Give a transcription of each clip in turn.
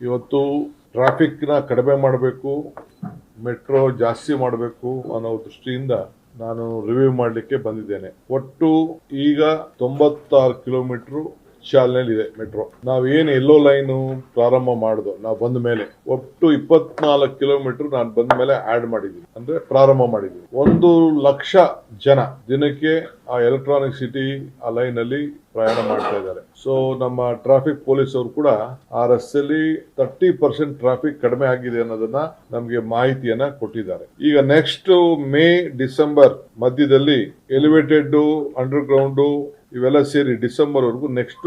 ಇವತ್ತು ಟ್ರಾಫಿಕ್ನ ಕಡಿಮೆ ಮಾಡಬೇಕು, ಮೆಟ್ರೋ ಜಾಸ್ತಿ ಮಾಡಬೇಕು ಅನ್ನೋ ದೃಷ್ಟಿಯಿಂದ ನಾನು ರಿವ್ಯೂ ಮಾಡಲಿಕ್ಕೆ ಬಂದಿದ್ದೇನೆ. ಒಟ್ಟು ಈಗ 96 ಕಿಲೋಮೀಟರ್ ಚಾಲನೆಯಲ್ಲಿದೆ ಮೆಟ್ರೋ. ನಾವೇನು ಎಲ್ಲೋ ಲೈನ್ ಪ್ರಾರಂಭ ಮಾಡಿದೋ ನಾವು ಬಂದ ಮೇಲೆ ಒಟ್ಟು 24 ಕಿಲೋಮೀಟರ್ ನಾನು ಬಂದ ಮೇಲೆ ಆಡ್ ಮಾಡಿದ್ದೀನಿ, ಅಂದ್ರೆ ಪ್ರಾರಂಭ ಮಾಡಿದ್ದೀನಿ. 1,00,000 ಜನ ದಿನಕ್ಕೆ ಆ ಎಲೆಕ್ಟ್ರಾನಿಕ್ ಸಿಟಿ ಆ ಲೈನ್ ಅಲ್ಲಿ ಪ್ರಯಾಣ ಮಾಡ್ತಾ ಇದ್ದಾರೆ. ಸೊ ನಮ್ಮ ಟ್ರಾಫಿಕ್ ಪೊಲೀಸ್ ಅವರು ಕೂಡ ಆ ರಸ್ತೆಯಲ್ಲಿ 30% ಟ್ರಾಫಿಕ್ ಕಡಿಮೆ ಆಗಿದೆ ಅನ್ನೋದನ್ನ ನಮಗೆ ಮಾಹಿತಿಯನ್ನ ಕೊಟ್ಟಿದ್ದಾರೆ. ಈಗ ನೆಕ್ಸ್ಟ್ ಮೇ ಡಿಸೆಂಬರ್ ಮಧ್ಯದಲ್ಲಿ ಎಲಿವೇಟೆಡ್ ಅಂಡರ್ ಗ್ರೌಂಡ್ ಇವೆಲ್ಲ ಸೇರಿ ಡಿಸೆಂಬರ್ ವರೆಗೂ ನೆಕ್ಸ್ಟ್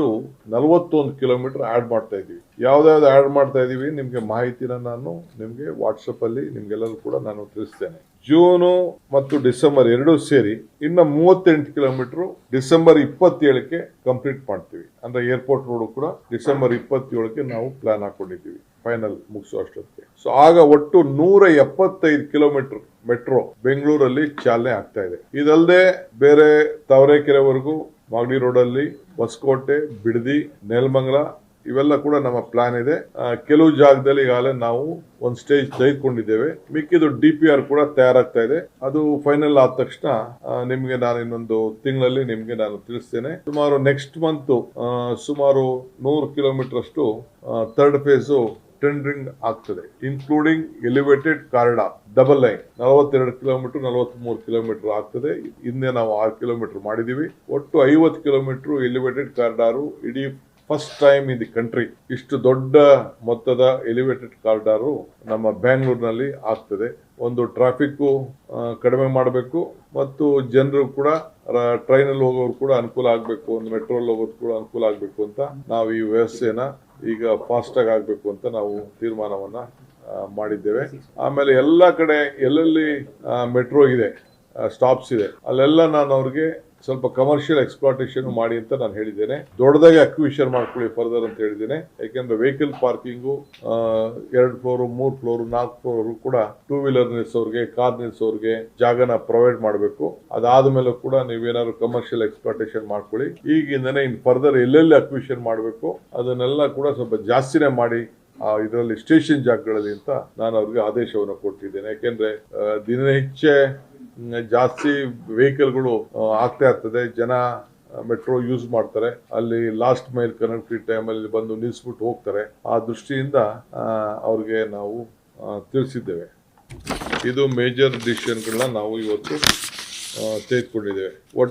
41 ಕಿಲೋಮೀಟರ್ ಆಡ್ ಮಾಡ್ತಾ ಇದೀವಿ. ಯಾವ್ದಾವ್ದು ಆಡ್ ಮಾಡ್ತಾ ಇದೀವಿ ನಿಮ್ಗೆ ಮಾಹಿತಿನ ನಾನು ನಿಮ್ಗೆ ವಾಟ್ಸಪ್ ಅಲ್ಲಿ ನಿಮ್ಗೆಲ್ಲರೂ ಕೂಡ ನಾನು ತಿಳಿಸ್ತೇನೆ. ಜೂನು ಮತ್ತು ಡಿಸೆಂಬರ್ ಎರಡೂ ಸೇರಿ ಇನ್ನ 38 ಕಿಲೋಮೀಟರ್ ಡಿಸೆಂಬರ್ 27ಕ್ಕೆ ಕಂಪ್ಲೀಟ್ ಮಾಡ್ತೀವಿ. ಅಂದ್ರೆ ಏರ್ಪೋರ್ಟ್ ರೋಡ್ ಕೂಡ ಡಿಸೆಂಬರ್ 27ಕ್ಕೆ ನಾವು ಪ್ಲಾನ್ ಹಾಕೊಂಡಿದ್ದೀವಿ ಫೈನಲ್ ಮುಗಿಸುವಷ್ಟೊತ್ತಿಗೆ. ಸೊ ಆಗ ಒಟ್ಟು 175 ಕಿಲೋಮೀಟರ್ ಮೆಟ್ರೋ ಬೆಂಗಳೂರಲ್ಲಿ ಚಾಲನೆ ಆಗ್ತಾ ಇದೆ. ಇದಲ್ಲದೆ ಬೇರೆ ತಾವರೆಕೆರೆವರೆಗೂ ಮಾಗಡಿ ರೋಡ್ ಅಲ್ಲಿ ಹೊಸಕೋಟೆ, ಬಿಡದಿ, ನೆಲಮಂಗಲ ಇವೆಲ್ಲ ಕೂಡ ನಮ್ಮ ಪ್ಲಾನ್ ಇದೆ. ಕೆಲವು ಜಾಗದಲ್ಲಿ ಈಗಾಗಲೇ ನಾವು ಒಂದು ಸ್ಟೇಜ್ ತೆಗೆದುಕೊಂಡಿದ್ದೇವೆ. ಮಿಕ್ಕಿದು DPR ಕೂಡ ತಯಾರಾಗ್ತಾ ಇದೆ. ಅದು ಫೈನಲ್ ಆದ ತಕ್ಷಣ ನಿಮ್ಗೆ ನಾನು ಇನ್ನೊಂದು ತಿಂಗಳಲ್ಲಿ ನಿಮ್ಗೆ ನಾನು ತಿಳಿಸ್ತೇನೆ. ಸುಮಾರು ನೆಕ್ಸ್ಟ್ ಮಂತ್ ಸುಮಾರು 100 ಕಿಲೋಮೀಟರ್ ಅಷ್ಟು ಥರ್ಡ್ ಫೇಸ್ ಟೆಂಡರಿಂಗ್ ಆಗ್ತದೆ, including elevated corridor double line 42 kilometre 43 kilometre ಆಗ್ತದೆ. ಹಿಂದೆ ನಾವು 6 ಕಿಲೋಮೀಟರ್ ಮಾಡಿದೀವಿ. ಒಟ್ಟು 50 ಕಿಲೋಮೀಟರ್ ಎಲಿವೇಟೆಡ್ ಕಾರಿಡಾರು ಇಡೀ first time in the country. ಇಷ್ಟು ದೊಡ್ಡ ಮೊತ್ತದ ಎಲಿವೇಟೆಡ್ ಕಾರಿಡಾರು ನಮ್ಮ ಬ್ಯಾಂಗ್ಳೂರಿನಲ್ಲಿ ಆಗ್ತದೆ. ಒಂದು ಟ್ರಾಫಿಕ್ ಕಡಿಮೆ ಮಾಡಬೇಕು ಮತ್ತು ಜನರು ಕೂಡ ಟ್ರೈನ್ ಅಲ್ಲಿ ಹೋಗೋರು ಕೂಡ ಅನುಕೂಲ ಆಗ್ಬೇಕು, ಒಂದು ಮೆಟ್ರೋ ಅಲ್ಲಿ ಹೋಗೋದು ಕೂಡ ಅನುಕೂಲ ಆಗ್ಬೇಕು ಅಂತ ನಾವು ಈ ವ್ಯವಸ್ಥೆನ ಈಗ ಫಾಸ್ಟ್ ಆಗಿ ಆಗ್ಬೇಕು ಅಂತ ನಾವು ತೀರ್ಮಾನವನ್ನ ಮಾಡಿದ್ದೇವೆ. ಆಮೇಲೆ ಎಲ್ಲಾ ಕಡೆ ಎಲ್ಲೆಲ್ಲಿ ಮೆಟ್ರೋ ಇದೆ, ಸ್ಟಾಪ್ಸ್ ಇದೆ, ಅಲ್ಲೆಲ್ಲ ನಾನು ಅವ್ರಿಗೆ ಸ್ವಲ್ಪ ಕಮರ್ಷಿಯಲ್ ಎಕ್ಸ್ಪ್ಲಾಟೇಷನ್ ಮಾಡಿ ಅಂತ ನಾನು ಹೇಳಿದ್ದೇನೆ. ದೊಡ್ಡದಾಗಿ ಅಕ್ವಿಷನ್ ಮಾಡ್ಕೊಳ್ಳಿ ಫರ್ದರ್ ಅಂತ ಹೇಳಿದ್ದೇನೆ. ಯಾಕೆಂದ್ರೆ vehicle parking 2 floor 3 floor 4 floor ಕೂಡ ಟೂ ವೀಲರ್ ನಿಲ್ಸೋರ್ಗೆ, ಕಾರ್ ನಿಲ್ಸೋರ್ಗೆ ಜಾಗನ ಪ್ರೊವೈಡ್ ಮಾಡಬೇಕು. ಅದಾದ್ಮೇಲೆ ಕೂಡ ನೀವೇನಾದ್ರು ಕಮರ್ಷಿಯಲ್ ಎಕ್ಸ್ಪ್ಲಾಟೇಷನ್ ಮಾಡ್ಕೊಳ್ಳಿ. ಈಗಿಂದನೇ ಇನ್ ಫರ್ದರ್ ಎಲ್ಲೆಲ್ಲಿ ಅಕ್ವಿಷನ್ ಮಾಡಬೇಕು ಅದನ್ನೆಲ್ಲ ಕೂಡ ಸ್ವಲ್ಪ ಜಾಸ್ತಿನೇ ಮಾಡಿ ಇದರಲ್ಲಿ ಸ್ಟೇಷನ್ ಜಾಗಗಳಲ್ಲಿ ಅಂತ ನಾನು ಅವ್ರಿಗೆ ಆದೇಶವನ್ನು ಕೊಟ್ಟಿದ್ದೇನೆ. ಯಾಕೆಂದ್ರೆ ದಿನನಿತ್ಯ ಜಾಸ್ತಿ ವೆಹಿಕಲ್ಗಳು ಆಗ್ತಾ ಇರ್ತದೆ, ಜನ ಮೆಟ್ರೋ ಯೂಸ್ ಮಾಡ್ತಾರೆ, ಅಲ್ಲಿ ಲಾಸ್ಟ್ ಮೈಲ್ ಕನೆಕ್ಟಿವಿಟಿ ಟೈಮಲ್ಲಿ ಬಂದು ನಿಲ್ಲಿಸ್ಬಿಟ್ಟು ಹೋಗ್ತಾರೆ. ಆ ದೃಷ್ಟಿಯಿಂದ ಅವ್ರಿಗೆ ನಾವು ತಿಳಿಸಿದ್ದೇವೆ. ಇದು ಮೇಜರ್ ಡಿಸಿಷನ್ಗಳನ್ನ ನಾವು ಇವತ್ತು ತೆಗೆದುಕೊಂಡಿದ್ದೇವೆ.